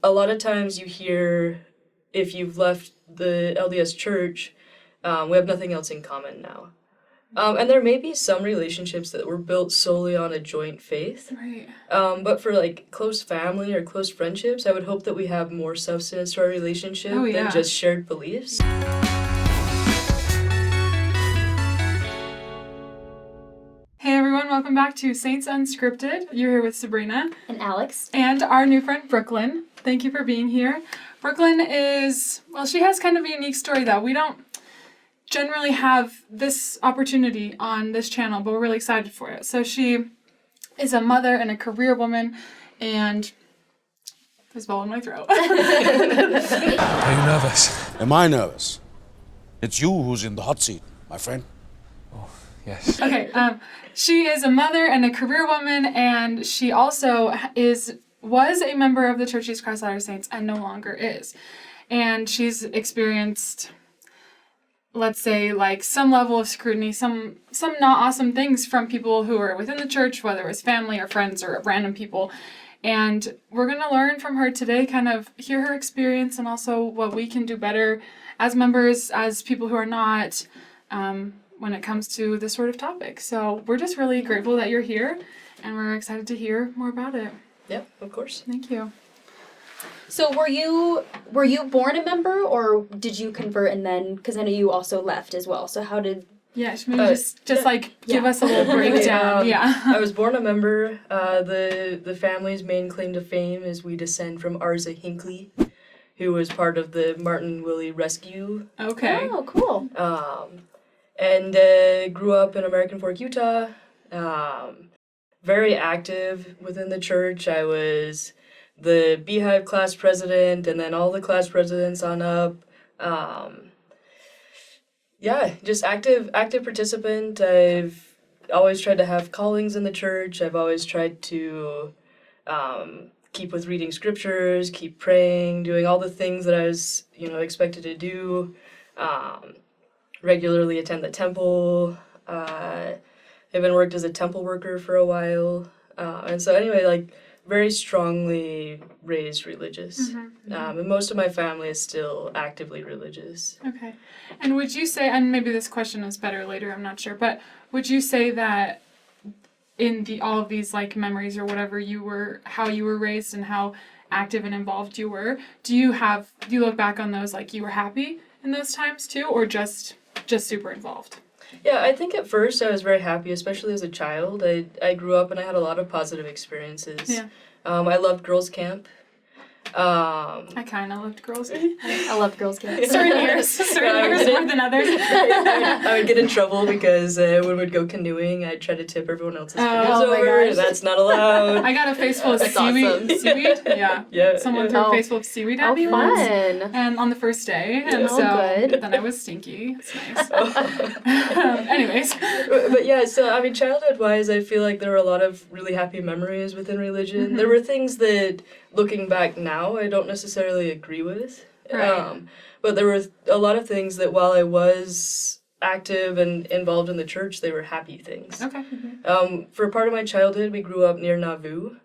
A lot of times you hear, if you've left the LDS church, we have nothing else in common now. And there may be some relationships that were built solely on a joint faith. Right. But for like close family or close friendships, I would hope that we have more substance to our relationship than just shared beliefs. Hey everyone, welcome back to Saints Unscripted. You're here with Sabrina. And Alex. And our new friend Brooklyn. Thank you for being here. Brooklyn she has kind of a unique story though. We don't generally have this opportunity on this channel, but we're really excited for it. So she is a mother and a career woman, and there's a ball in my throat. Are you nervous? Am I nervous? It's you who's in the hot seat, my friend. Oh, yes. Okay, she is a mother and a career woman, and she also was a member of the Church of Jesus Christ of Latter-day Saints and no longer is. And she's experienced, let's say, like some level of scrutiny, some not awesome things from people who are within the church, whether it was family or friends or random people. And we're going to learn from her today, kind of hear her experience and also what we can do better as members, as people who are not, when it comes to this sort of topic. So we're just really grateful that you're here, and we're excited to hear more about it. Yeah, of course. Thank you. So were you born a member, or did you convert and then, because I know you also left as well, so how did... Yeah, maybe give us a little breakdown. I was born a member. The family's main claim to fame is we descend from Arza Hinckley, who was part of the Martin Willie Rescue. Okay. Oh, cool. And grew up in American Fork, Utah. Very active within the church. I was the Beehive class president, and then all the class presidents on up. Just active participant. I've always tried to have callings in the church. I've always tried to keep with reading scriptures, keep praying, doing all the things that I was, expected to do. Regularly attend the temple. I've even worked as a temple worker for a while. And so anyway, very strongly raised religious. And most of my family is still actively religious. Okay. And would you say, and maybe this question is better later, I'm not sure, but would you say that in all of these memories or whatever how you were raised and how active and involved you were, do you look back on those you were happy in those times too, or just super involved? Yeah, I think at first I was very happy, especially as a child. I grew up and I had a lot of positive experiences. Yeah. I loved girls' camp. I kind of loved girls' camp. I loved girls' camp. Certain years more than others. I would get in trouble because when we'd go canoeing, I'd try to tip everyone else's canoes over, and that's not allowed. I got a face full of seaweed. Awesome. Seaweed? Yeah. Someone threw a face full of seaweed at me once. Fun. And on the first day. And good. Then I was stinky. It's nice. Anyways. But yeah, so childhood-wise, I feel like there were a lot of really happy memories within religion. Mm-hmm. There were things that, looking back now, I don't necessarily agree with. Right. But there were a lot of things that while I was active and involved in the church, they were happy things. Okay. For part of my childhood, we grew up near Nauvoo.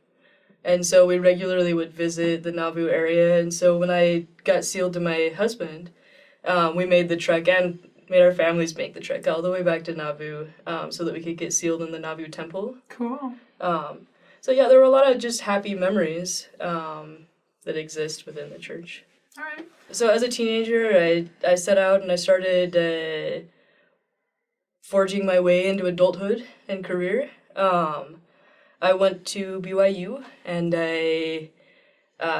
And so we regularly would visit the Nauvoo area. And so when I got sealed to my husband, we made the trek and made our families make the trek all the way back to Nauvoo so that we could get sealed in the Nauvoo temple. Cool. So yeah, there were a lot of just happy memories that exist within the church. All right. So as a teenager, I set out and I started forging my way into adulthood and career. I went to BYU and I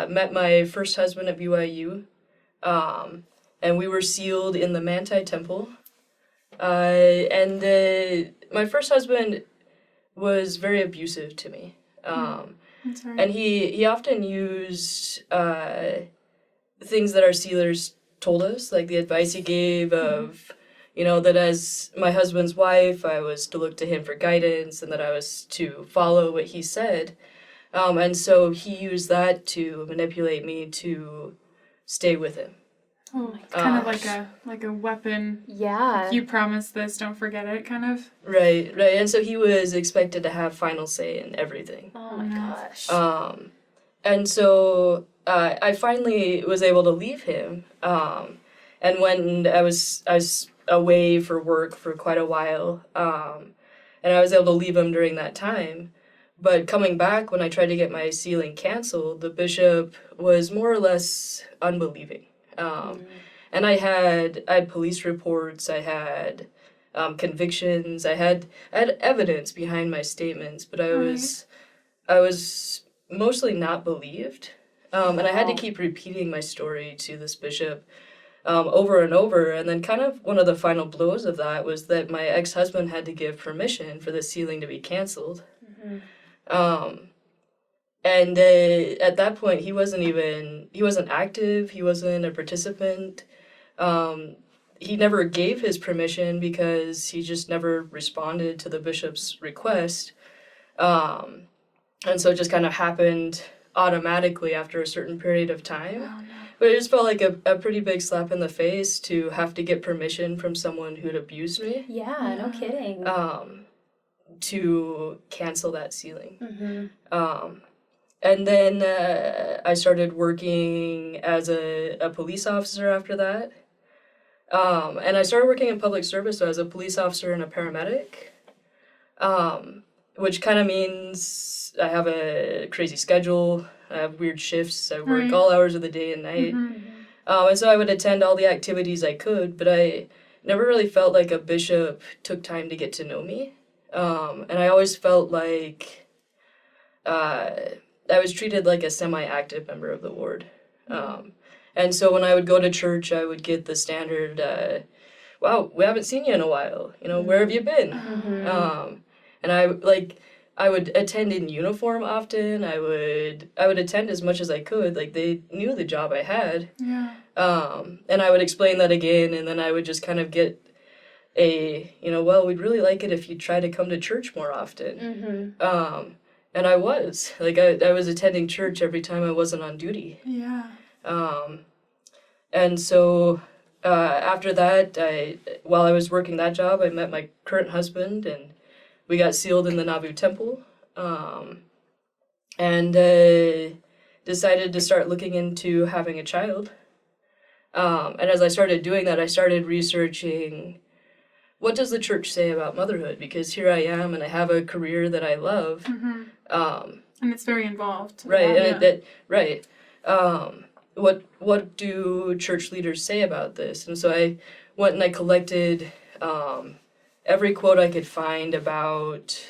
met my first husband at BYU, and we were sealed in the Manti Temple. And my first husband was very abusive to me. And he often used things that our sealers told us, like the advice he gave of, that as my husband's wife, I was to look to him for guidance and that I was to follow what he said. And so he used that to manipulate me to stay with him. Oh, kind of like a weapon. Yeah. You promised this, don't forget it, kind of. Right. And so he was expected to have final say in everything. Oh my gosh. And so I finally was able to leave him. And when I was away for work for quite a while, and I was able to leave him during that time. But coming back, when I tried to get my sealing canceled, the bishop was more or less unbelieving. And I had police reports, I had convictions, I had evidence behind my statements, but I was mostly not believed. And I had to keep repeating my story to this bishop over and over. And then kind of one of the final blows of that was that my ex-husband had to give permission for the sealing to be canceled. And at that point, he wasn't active, he wasn't a participant. He never gave his permission because he just never responded to the bishop's request. And so it just kind of happened automatically after a certain period of time. Oh, no. But it just felt like a pretty big slap in the face to have to get permission from someone who'd abused me. Yeah, no kidding. To cancel that sealing. And then I started working as a police officer after that. And I started working in public service, so as a police officer and a paramedic, which kind of means I have a crazy schedule, I have weird shifts, I work all hours of the day and night. And so I would attend all the activities I could, but I never really felt like a bishop took time to get to know me. And I always felt like I was treated like a semi-active member of the ward. And so when I would go to church, I would get the standard, wow, we haven't seen you in a while. You know, where have you been? And I would attend in uniform often. I would attend as much as I could. Like, they knew the job I had. Yeah. And I would explain that again, and then I would just kind of get well, we'd really like it if you try to come to church more often. And I was. Like, I was attending church every time I wasn't on duty. Yeah. And so after that, while I was working that job, I met my current husband, and we got sealed in the Nauvoo Temple, and decided to start looking into having a child. And as I started doing that, I started researching, what does the church say about motherhood? Because here I am, and I have a career that I love. And it's very involved. Right. Yeah. Right. What do church leaders say about this? And so I went and I collected every quote I could find about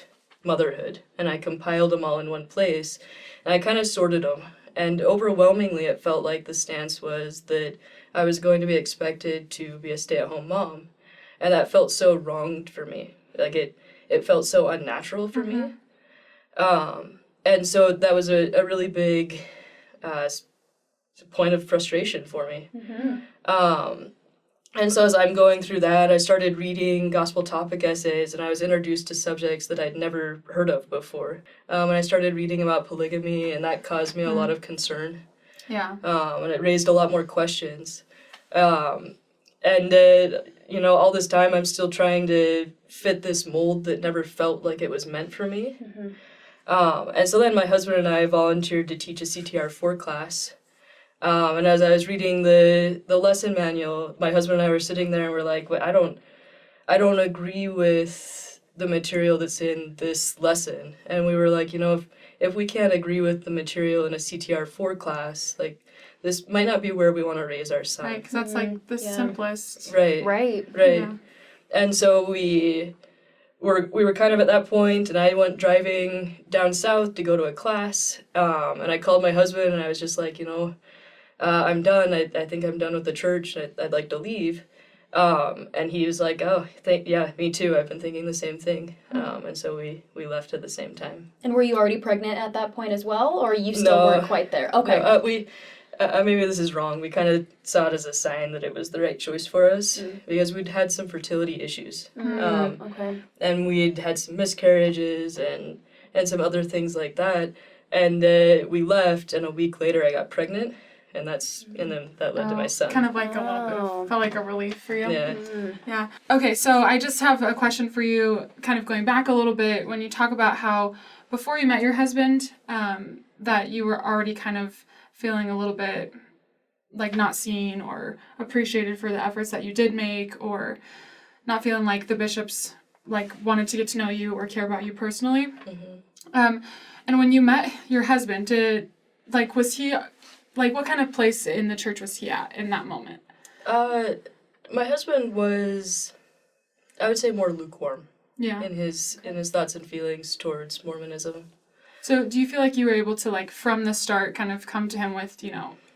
motherhood, and I compiled them all in one place, and I kind of sorted them. And overwhelmingly, it felt like the stance was that I was going to be expected to be a stay-at-home mom, and that felt so wrong for me. Like, it felt so unnatural for me. And so that was a really big point of frustration for me. And so as I'm going through that, I started reading gospel topic essays, and I was introduced to subjects that I'd never heard of before. And I started reading about polygamy, and that caused me a lot of concern. Yeah. And it raised a lot more questions. And all this time I'm still trying to fit this mold that never felt like it was meant for me. And so then my husband and I volunteered to teach a CTR 4 class. And as I was reading the lesson manual, my husband and I were sitting there and we're like, well, I don't agree with the material that's in this lesson. And we were like, if we can't agree with the material in a CTR 4 class, like, this might not be where we want to raise our son. Right, because that's like the simplest. Right. Yeah. And so we were kind of at that point, and I went driving down south to go to a class, and I called my husband, and I was just like, I'm done. I think I'm done with the church. I'd like to leave. And he was like, oh, yeah, me too. I've been thinking the same thing. And so we left at the same time. And were you already pregnant at that point as well, or you still weren't quite there? Okay. No, maybe this is wrong. We kind of saw it as a sign that it was the right choice for us because we'd had some fertility issues. Okay. And we'd had some miscarriages and some other things like that. And we left, and a week later I got pregnant. And then that led to my son. Kind of like a little bit of, felt like a relief for you. Yeah. Yeah. Okay, so I just have a question for you, kind of going back a little bit, when you talk about how before you met your husband, that you were already kind of feeling a little bit like not seen or appreciated for the efforts that you did make, or not feeling like the bishops like wanted to get to know you or care about you personally. And when you met your husband, was he like, what kind of place in the church was he at in that moment? My husband was, I would say, more lukewarm. Yeah. In his thoughts and feelings towards Mormonism. So do you feel like you were able to, like, from the start kind of come to him with,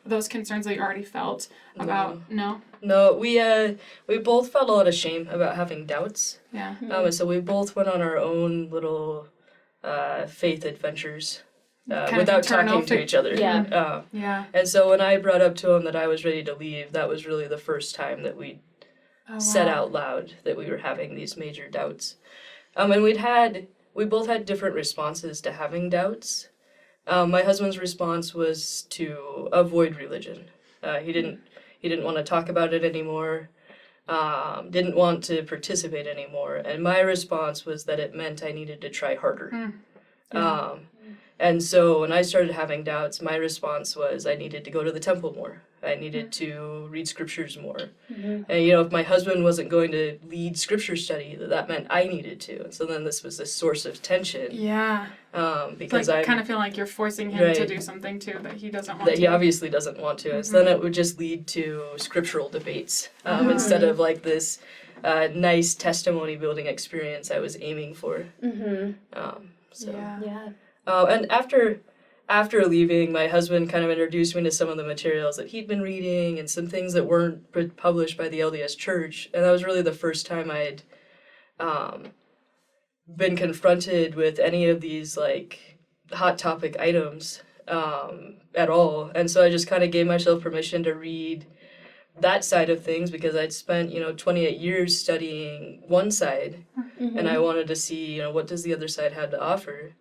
those concerns that you already felt about? No? No, we both felt a lot of shame about having doubts. Yeah. And so we both went on our own little faith adventures without talking to each other. Yeah. Yeah. And so when I brought up to him that I was ready to leave, that was really the first time that we said out loud that we were having these major doubts. And we both had different responses to having doubts. My husband's response was to avoid religion. He didn't want to talk about it anymore. Didn't want to participate anymore. And my response was that it meant I needed to try harder. And so when I started having doubts, my response was I needed to go to the temple more. I needed to read scriptures more. And, if my husband wasn't going to lead scripture study, that meant I needed to. And so then this was this source of tension. Yeah. Because I I kind of feel like you're forcing him to do something, too, that he doesn't want to. That he obviously doesn't want to. And so then it would just lead to scriptural debates instead of like this nice testimony building experience I was aiming for. Yeah. And after leaving, my husband kind of introduced me to some of the materials that he'd been reading and some things that weren't published by the LDS Church. And that was really the first time I'd been confronted with any of these, like, hot topic items at all. And so I just kind of gave myself permission to read that side of things because I'd spent, 28 years studying one side. And I wanted to see, what does the other side have to offer.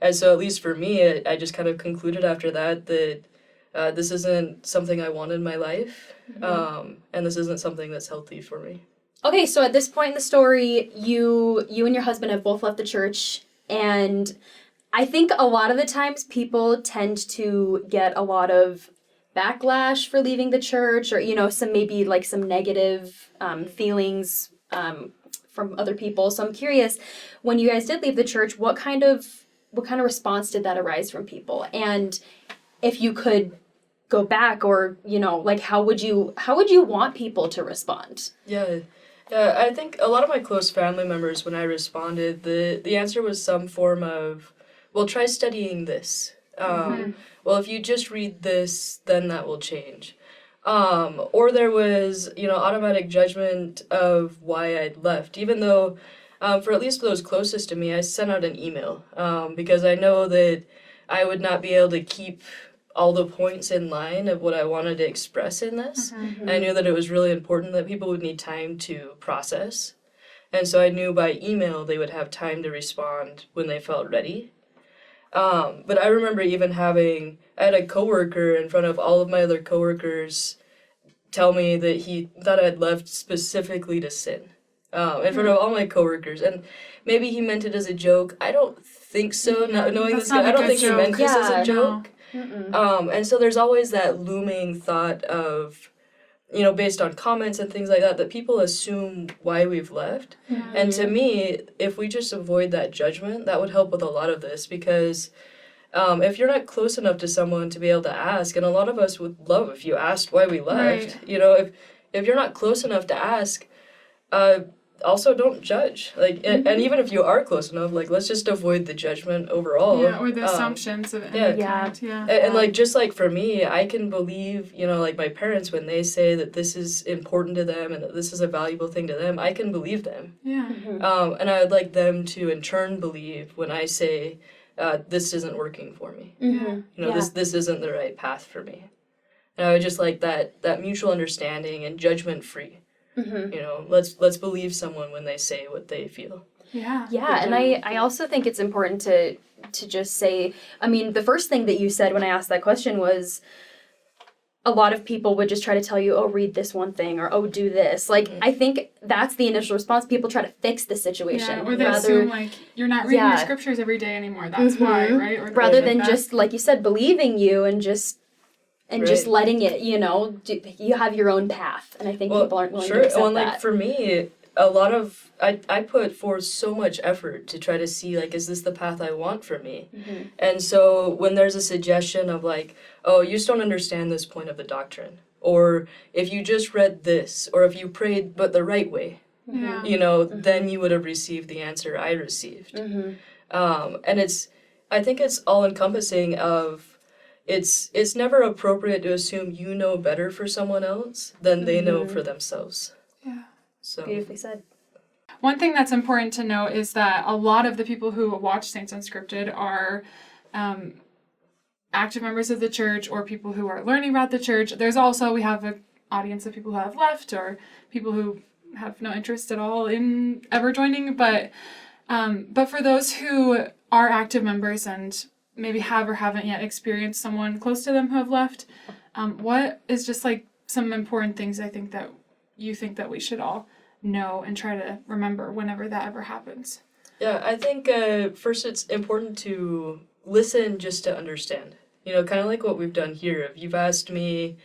And so at least for me, I just kind of concluded after that this isn't something I want in my life, and this isn't something that's healthy for me. Okay, so at this point in the story, you and your husband have both left the church, and I think a lot of the times people tend to get a lot of backlash for leaving the church, or some negative feelings from other people. So I'm curious, when you guys did leave the church, what kind of response did that arise from people? And if you could go back, or how would you want people to respond? Yeah, I think a lot of my close family members, when I responded, the answer was some form of, well, try studying this. Well, if you just read this, then that will change. Or there was, automatic judgment of why I'd left, even though for at least those closest to me, I sent out an email because I know that I would not be able to keep all the points in line of what I wanted to express in this. I knew that it was really important that people would need time to process. And so I knew by email they would have time to respond when they felt ready. But I remember even I had a coworker in front of all of my other coworkers tell me that he thought I'd left specifically to sin. In front of all my coworkers, and maybe he meant it as a joke. I don't think so. Knowing this guy, I don't think he meant this as a joke. And so there's always that looming thought of, based on comments and things like that people assume why we've left. And to me, if we just avoid that judgment, that would help with a lot of this, because if you're not close enough to someone to be able to ask, and a lot of us would love if you asked why we left. Right. If you're not close enough to ask, also don't judge. And even if you are close enough, let's just avoid the judgment overall. Yeah, or the assumptions of any kind. Yeah. And just like for me, I can believe, my parents, when they say that this is important to them and that this is a valuable thing to them, I can believe them. Yeah. And I would like them to in turn believe when I say, this isn't working for me. This isn't the right path for me. And I would just like that mutual understanding and judgment free. Let's believe someone when they say what they feel. Yeah. Yeah, and I also think it's important to just say, the first thing that you said when I asked that question was, a lot of people would just try to tell you, oh, read this one thing, or oh, do this. Like, I think that's the initial response. People try to fix the situation. Yeah, or they assume, like, you're not reading your scriptures every day anymore. That's why, right? Or rather than just, like you said, believing you and just letting it, you know, you have your own path. And I think people aren't willing to accept that. Like, for me, a lot of, I put forth so much effort to try to see, like, is this the path I want for me? And so when there's a suggestion of, like, oh, you just don't understand this point of the doctrine, or if you just read this, or if you prayed but the right way, you know, then you would have received the answer I received. And I think it's all-encompassing of, it's never appropriate to assume you know better for someone else than they know for themselves. Yeah. So Beautifully said. One thing that's important to note is that a lot of the people who watch Saints Unscripted are active members of the church or people who are learning about the church. There's also, we have an audience of people who have left or people who have no interest at all in ever joining. But for those who are active members and maybe have or haven't yet experienced someone close to them who have left, what is just like some important things I think that you think that we should all know and try to remember whenever that ever happens? Yeah, I think first it's important to listen just to understand. You know, kind of like what we've done here. If you've asked me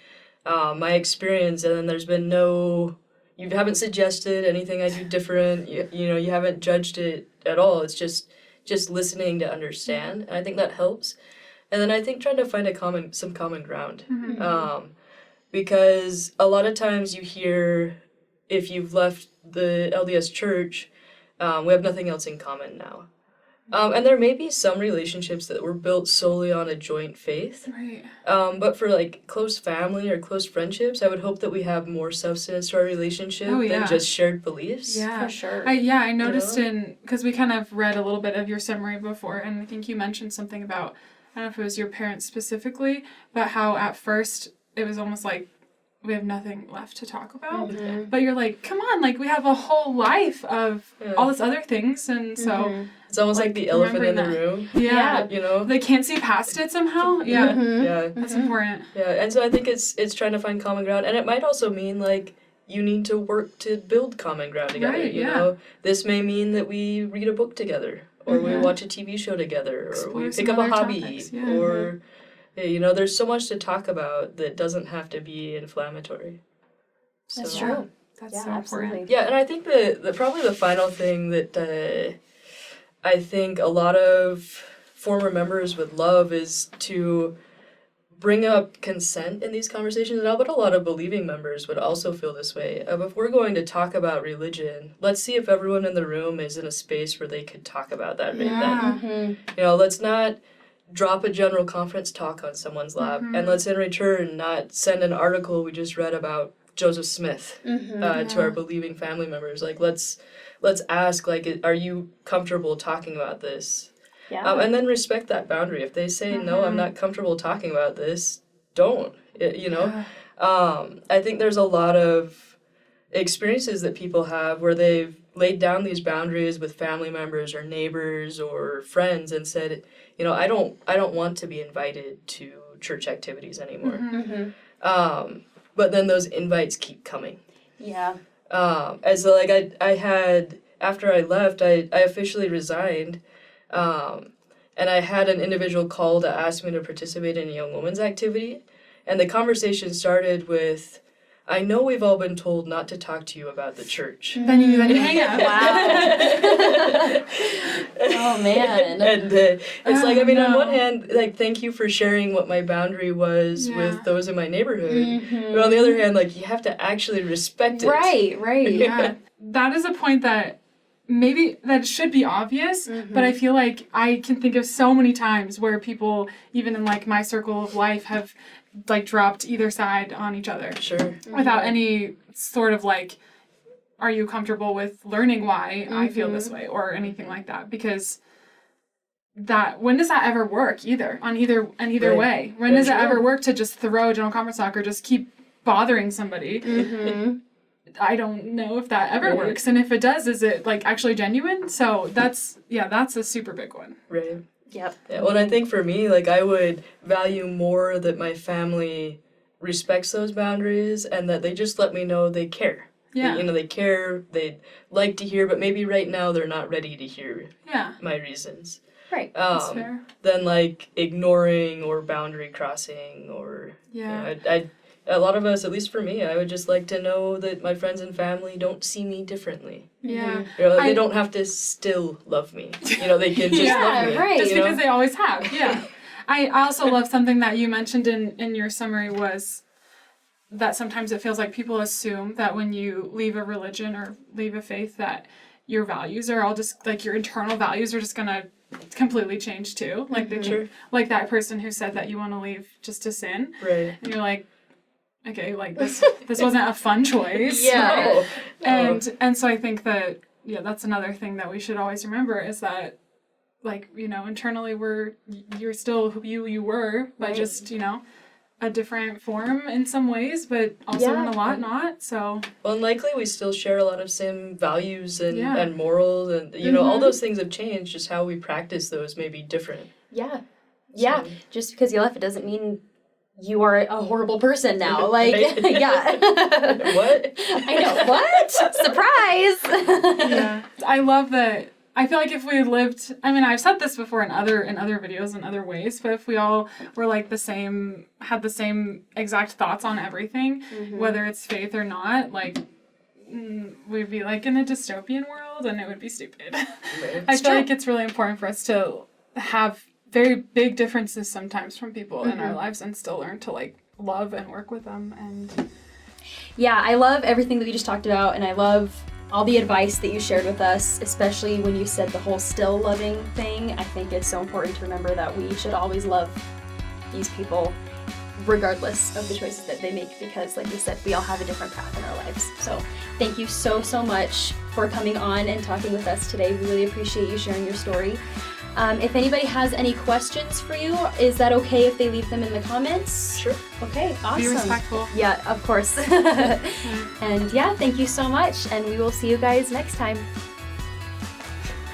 my experience and then there's been you haven't suggested anything I do different, you know, you haven't judged it at all. It's just listening to understand. And I think that helps. And then I think trying to find some common ground. Because a lot of times you hear, if you've left the LDS church, we have nothing else in common now. And there may be some relationships that were built solely on a joint faith. Right. But for like close family or close friendships, I would hope that we have more substance to our relationship than just shared beliefs. Yeah, for sure. I noticed because we kind of read a little bit of your summary before, and I think you mentioned something about, I don't know if it was your parents specifically, but how at first it was almost like we have nothing left to talk about. But you're like, come on, like we have a whole life of all this other things, and so it's almost like the elephant in the room. Yeah, you know, they can't see past it somehow. Yeah, yeah, that's important. Yeah, and so I think it's trying to find common ground, and it might also mean like you need to work to build common ground together. Right, you know, this may mean that we read a book together, or we watch a TV show together, or we pick up a hobby, topics, yeah. or you know, there's so much to talk about that doesn't have to be inflammatory. That's So, true. That's so important. Yeah, and I think the probably the final thing that I think a lot of former members would love is to bring up consent in these conversations. And I bet a lot of believing members would also feel this way. If we're going to talk about religion, let's see if everyone in the room is in a space where they could talk about that right then. You know, let's not drop a general conference talk on someone's lap, and let's in return not send an article we just read about Joseph Smith to our believing family members. Like, let's ask, like, are you comfortable talking about this? Yeah. And then respect that boundary. If they say, no, I'm not comfortable talking about this, don't. You know? I think there's a lot of experiences that people have where they've laid down these boundaries with family members or neighbors or friends and said, you know, I don't want to be invited to church activities anymore. But then those invites keep coming. Yeah. And so, like, I had, after I left, I officially resigned, and I had an individual call to ask me to participate in a young woman's activity, and the conversation started with, I know we've all been told not to talk to you about the church. Then you hang up. Wow. Oh, man. And it's like, I mean, on one hand, like, thank you for sharing what my boundary was with those in my neighborhood. But on the other hand, like, you have to actually respect it. Right. Yeah. That is a point that maybe that should be obvious, but I feel like I can think of so many times where people, even in like my circle of life, have like dropped either side on each other. Sure. Without any sort of like, are you comfortable with learning why I feel this way or anything like that? Because when does that ever work either way? When does it ever work to just throw a general conference talk or just keep bothering somebody? I don't know if that ever works, and if it does, is it like actually genuine? So that's a super big one. Right. Yep. Yeah, well, and I think for me, like, I would value more that my family respects those boundaries and that they just let me know they care. Yeah. You know, they care, they like to hear, but maybe right now they're not ready to hear Yeah. my reasons. Right. That's fair. Than like ignoring or boundary crossing or Yeah. you know, a lot of us, at least for me, I would just like to know that my friends and family don't see me differently. Yeah. You know, I- they don't have to still love me. You know, they can just love me. right. Just you know? because they always have. Yeah. I also love something that you mentioned in your summary was that sometimes it feels like people assume that when you leave a religion or leave a faith that your values are all just like your internal values are just gonna completely change too. Like Sure. like that person who said that you want to leave just to sin. Right. And you're like, okay, like this wasn't a fun choice. Yeah. No. And so I think that that's another thing that we should always remember is that like, you know, internally you're still who you were by Right. just, you know, a different form in some ways, but also in a lot not. So Well, and likely we still share a lot of same values and, Yeah. and morals and, you know, all those things have changed, just how we practice those may be different. Yeah. Yeah. Just because you left, it doesn't mean you are a horrible person now. Like, Right? yeah. What? I know. What? Surprise! yeah. I love that. I feel like if we lived, I mean, I've said this before in other videos in other ways, but if we all were like had the same exact thoughts on everything, whether it's faith or not, like we'd be like in a dystopian world and it would be stupid. I feel like it's really important for us to have very big differences sometimes from people in our lives and still learn to like love and work with them. And Yeah, I love everything that we just talked about, and I love all the advice that you shared with us, especially when you said the whole still loving thing. I think it's so important to remember that we should always love these people regardless of the choices that they make, because like you said, we all have a different path in our lives. So thank you so much for coming on and talking with us today. We really appreciate you sharing your story. If anybody has any questions for you, is that okay if they leave them in the comments? Sure. Okay, awesome. be respectful. Yeah, of course. And yeah, thank you so much, and we will see you guys next time.